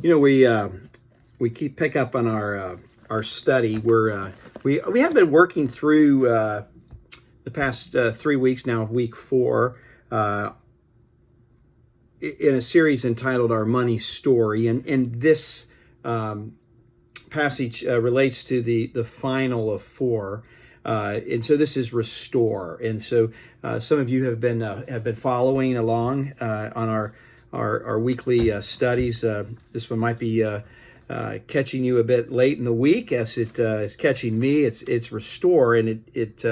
We keep pick up on our study. We have been working through the past 3 weeks now, week 4, in a series entitled "Our Money Story," and this passage relates to the final of 4. And so this is restore. And so some of you have been following along on our weekly studies. This one might be catching you a bit late in the week, as it is catching me. It's restore, and it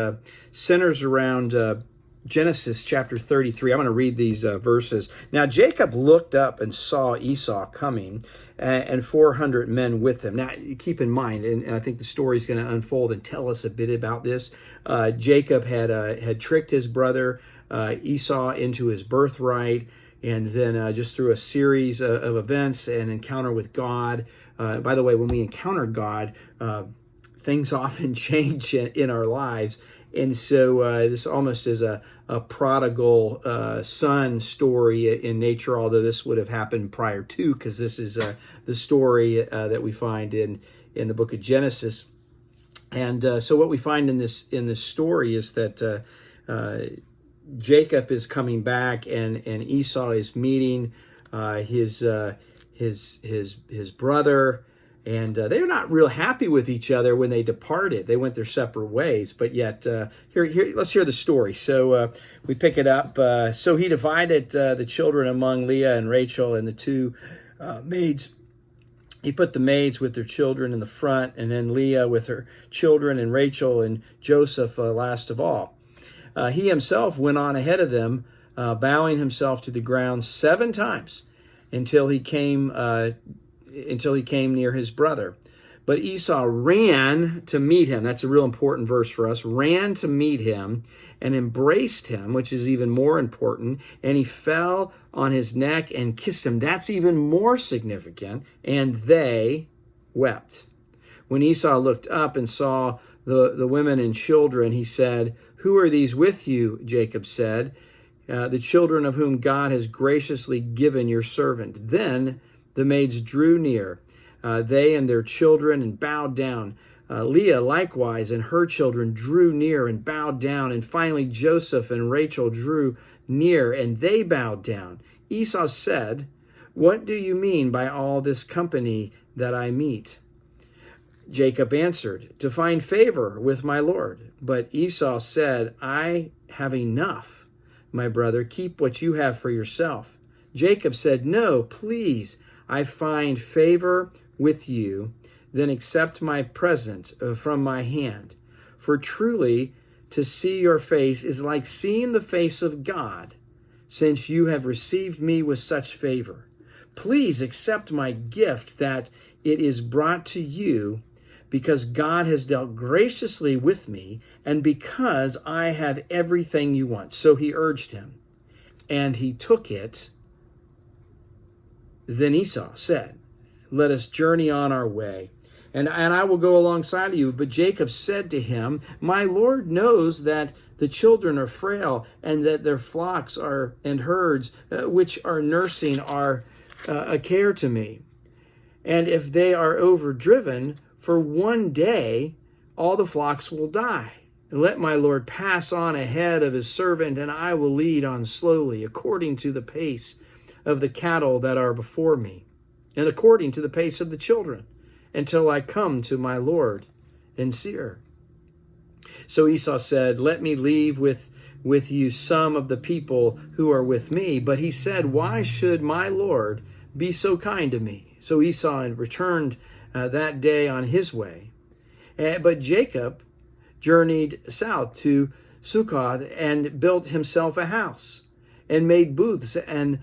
centers around Genesis chapter 33. I'm going to read these verses. Now Jacob looked up and saw Esau coming, and 400 men with him. Now keep in mind, and I think the story is going to unfold and tell us a bit about this. Jacob had tricked his brother Esau into his birthright, and then just through a series of events and encounter with God. By the way, when we encounter God, things often change in our lives. And so this almost is a prodigal son story in nature, although this would have happened prior to, because this is the story that we find in the book of Genesis. And so what we find in this story is that Jacob is coming back, and Esau is meeting his brother. And they're not real happy with each other when they departed. They went their separate ways. But yet, here, let's hear the story. So we pick it up. So he divided the children among Leah and Rachel and the 2 maids. He put the maids with their children in the front, and then Leah with her children, and Rachel and Joseph last of all. He himself went on ahead of them, bowing himself to the ground 7 times until he came near his brother. But Esau ran to meet him. That's a real important verse for us. Ran to meet him and embraced him, which is even more important. And he fell on his neck and kissed him. That's even more significant. And they wept. When Esau looked up and saw the women and children, he said, "Who are these with you?" Jacob said, "The children of whom God has graciously given your servant." Then the maids drew near, they and their children, and bowed down. Leah likewise and her children drew near and bowed down. And finally Joseph and Rachel drew near, and they bowed down. Esau said, "What do you mean by all this company that I meet?" Jacob answered, "To find favor with my Lord." But Esau said, "I have enough, my brother. Keep what you have for yourself." Jacob said, "No, please, I find favor with you, then accept my present from my hand. For truly to see your face is like seeing the face of God, since you have received me with such favor. Please accept my gift that it is brought to you, because God has dealt graciously with me, and because I have everything you want." So he urged him, and he took it. Then Esau said, "Let us journey on our way, and I will go alongside of you." But Jacob said to him, "My Lord knows that the children are frail, and that their flocks and herds, which are nursing, are a care to me. And if they are overdriven for 1 day, all the flocks will die. Let my Lord pass on ahead of his servant, and I will lead on slowly, according to the pace of the cattle that are before me, and according to the pace of the children, until I come to my Lord in Seir." So Esau said, "Let me leave with you some of the people who are with me." But he said, "Why should my Lord be so kind to me?" So Esau returned that day on his way. But Jacob journeyed south to Succoth and built himself a house, and made booths and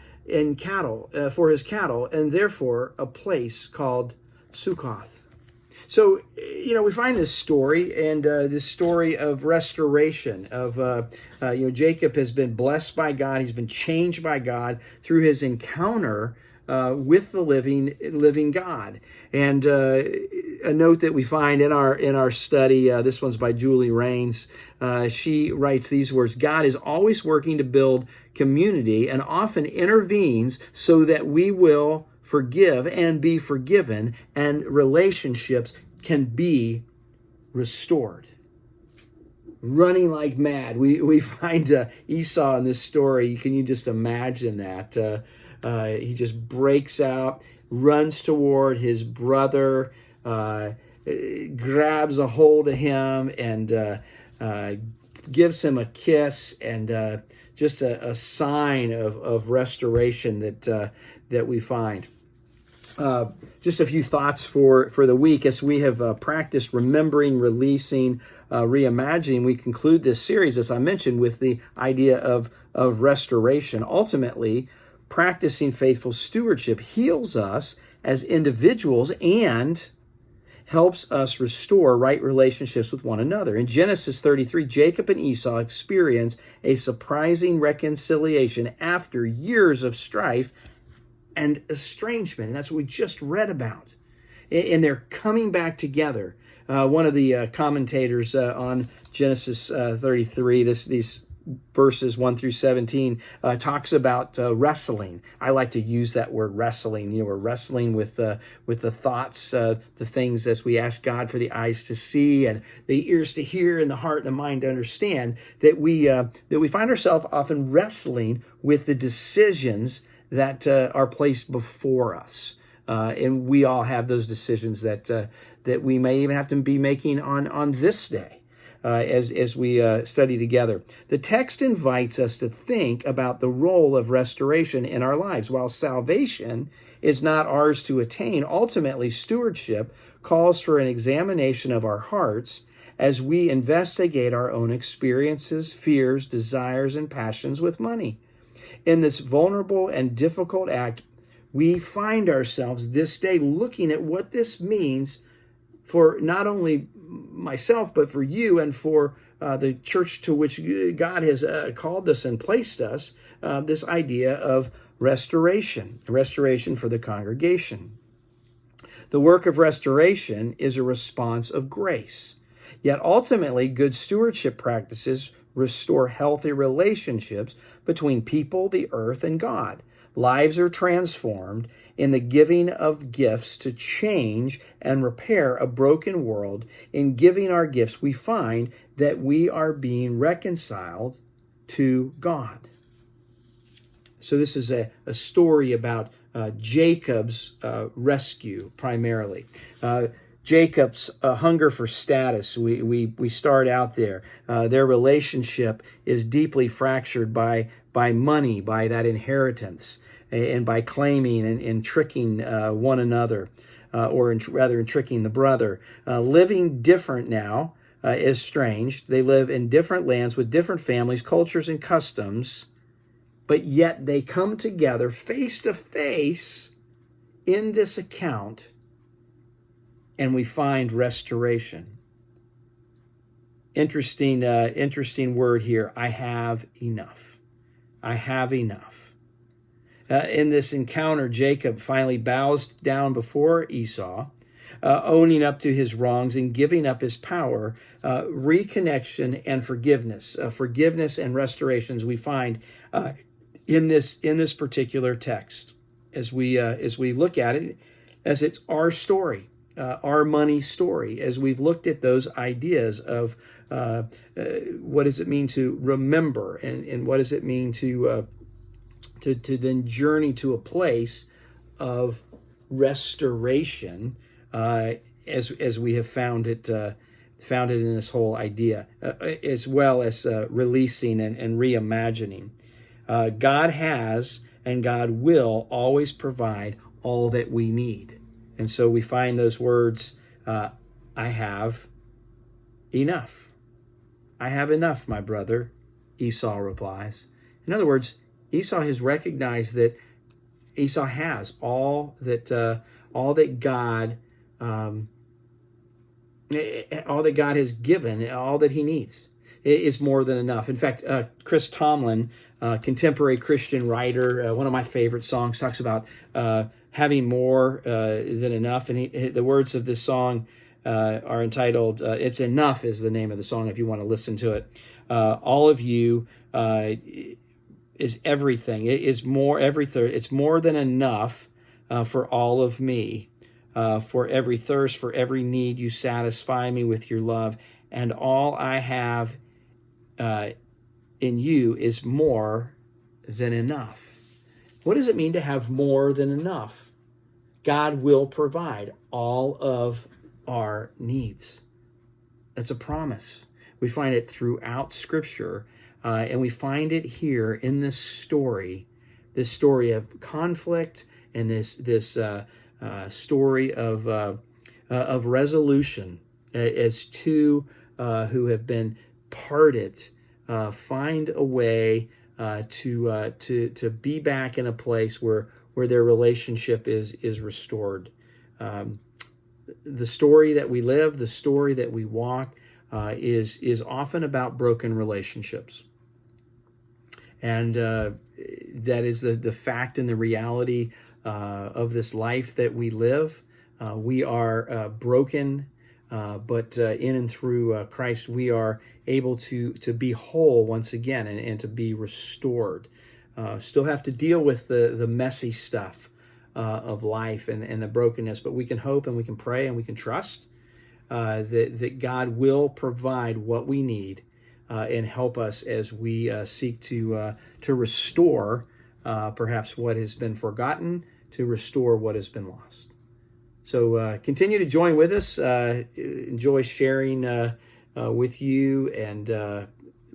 cattle for his cattle, and therefore a place called Succoth. So, we find this story, and this story of restoration of, Jacob has been blessed by God. He's been changed by God through his encounter with the living God. And a note that we find in our study, this one's by Julie Raines. She writes these words: "God is always working to build community and often intervenes so that we will forgive and be forgiven, and relationships can be restored. Running like mad. We find Esau in this story. Can you just imagine that? He just breaks out, runs toward his brother, grabs a hold of him, and gives him a kiss, and just a sign of restoration that we find. Just a few thoughts for the week as we have practiced remembering, releasing, reimagining. We conclude this series, as I mentioned, with the idea of restoration. Ultimately, practicing faithful stewardship heals us as individuals and helps us restore right relationships with one another. In Genesis 33, Jacob and Esau experience a surprising reconciliation after years of strife and estrangement. And that's what we just read about. And they're coming back together. One of the commentators on Genesis 33, these verses 1 through 17, talks about wrestling. I like to use that word wrestling. We're wrestling with the thoughts, the things, as we ask God for the eyes to see and the ears to hear and the heart and the mind to understand, that we find ourselves often wrestling with the decisions that are placed before us. And we all have those decisions that we may even have to be making on this day as we study together. The text invites us to think about the role of restoration in our lives. While salvation is not ours to attain, ultimately stewardship calls for an examination of our hearts as we investigate our own experiences, fears, desires, and passions with money. In this vulnerable and difficult act, we find ourselves this day looking at what this means for not only myself, but for you and for the church to which God has called us and placed us, this idea of restoration for the congregation. The work of restoration is a response of grace. Yet ultimately, good stewardship practices restore healthy relationships between people, the earth, and God. Lives are transformed in the giving of gifts to change and repair a broken world. In giving our gifts, we find that we are being reconciled to God. So this is a story about Jacob's rescue primarily. Jacob's hunger for status, we start out there. Their relationship is deeply fractured by money, by that inheritance, and by claiming and tricking one another, or rather in tricking the brother. Living different now is strange. They live in different lands with different families, cultures, and customs, but yet they come together face to face in this account, and we find restoration. Interesting word here. I have enough. I have enough. In this encounter, Jacob finally bows down before Esau, owning up to his wrongs and giving up his power. Reconnection and forgiveness and restorations we find in this particular text as we look at it, as it's our story. Our money story, as we've looked at those ideas of what does it mean to remember, and what does it mean to then journey to a place of restoration, as we have found it in this whole idea, as well as releasing and reimagining. God has and God will always provide all that we need. And so we find those words, I have enough. I have enough, my brother, Esau replies. In other words, Esau has recognized that Esau has all that God has given, all that he needs. It is more than enough. In fact, Chris Tomlin, contemporary Christian writer, one of my favorite songs, talks about having more than enough. And the words of this song are entitled, It's Enough is the name of the song if you want to listen to it. All of you is everything. It is more everything. It's more than enough for all of me. For every thirst, for every need, you satisfy me with your love, and all I have in you is more than enough. What does it mean to have more than enough? God will provide all of our needs. That's a promise. We find it throughout Scripture, and we find it here in this story of conflict and this story of resolution, as two who have been parted find a way to be back in a place where their relationship is restored. The story that we live, the story that we walk, is often about broken relationships. And that is the fact and the reality of this life that we live. We are broken, but in and through Christ, we are able to be whole once again and to be restored. Still have to deal with the messy stuff of life and the brokenness, but we can hope and we can pray and we can trust that God will provide what we need and help us as we seek to restore perhaps what has been forgotten, to restore what has been lost. So continue to join with us. Enjoy sharing with you, and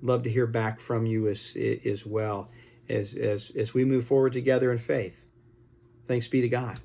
love to hear back from you as well as we move forward together in faith. Thanks be to God.